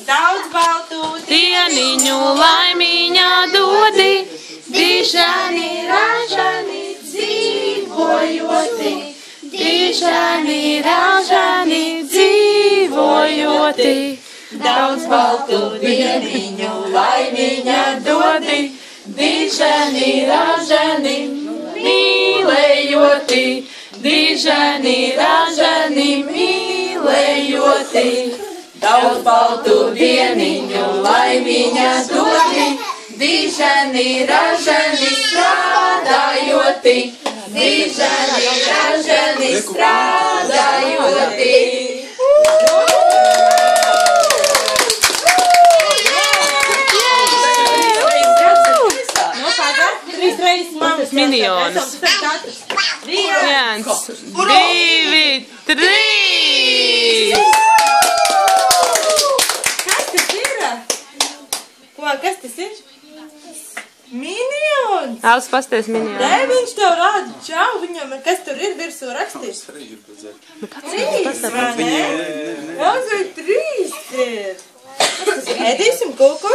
daudz baltu dieniņu laimiņā dodi, dižani, ražani, dzīvojoti, dižani, ražani, dzīvojoti. daudz baltu dieniņu laimiņā dodi, dižani, ražani, Mīlējoti, dižani, ražani, mīlējoti. daudz baltu dieniņu laimiņā dodi, dižani, ražani, strādājoti, dižani, ražani, strādājoti. Minionus. 1, 2, 3. Kas tas ir? Ko, kas tas ir? Minions! Alus pasties minionus. Nē, viņš tev rāda, čau, viņam, kas tur ir virsū rakstīts? 3, vai ne? Mums ir 3 ir. Ēdīsim kuku?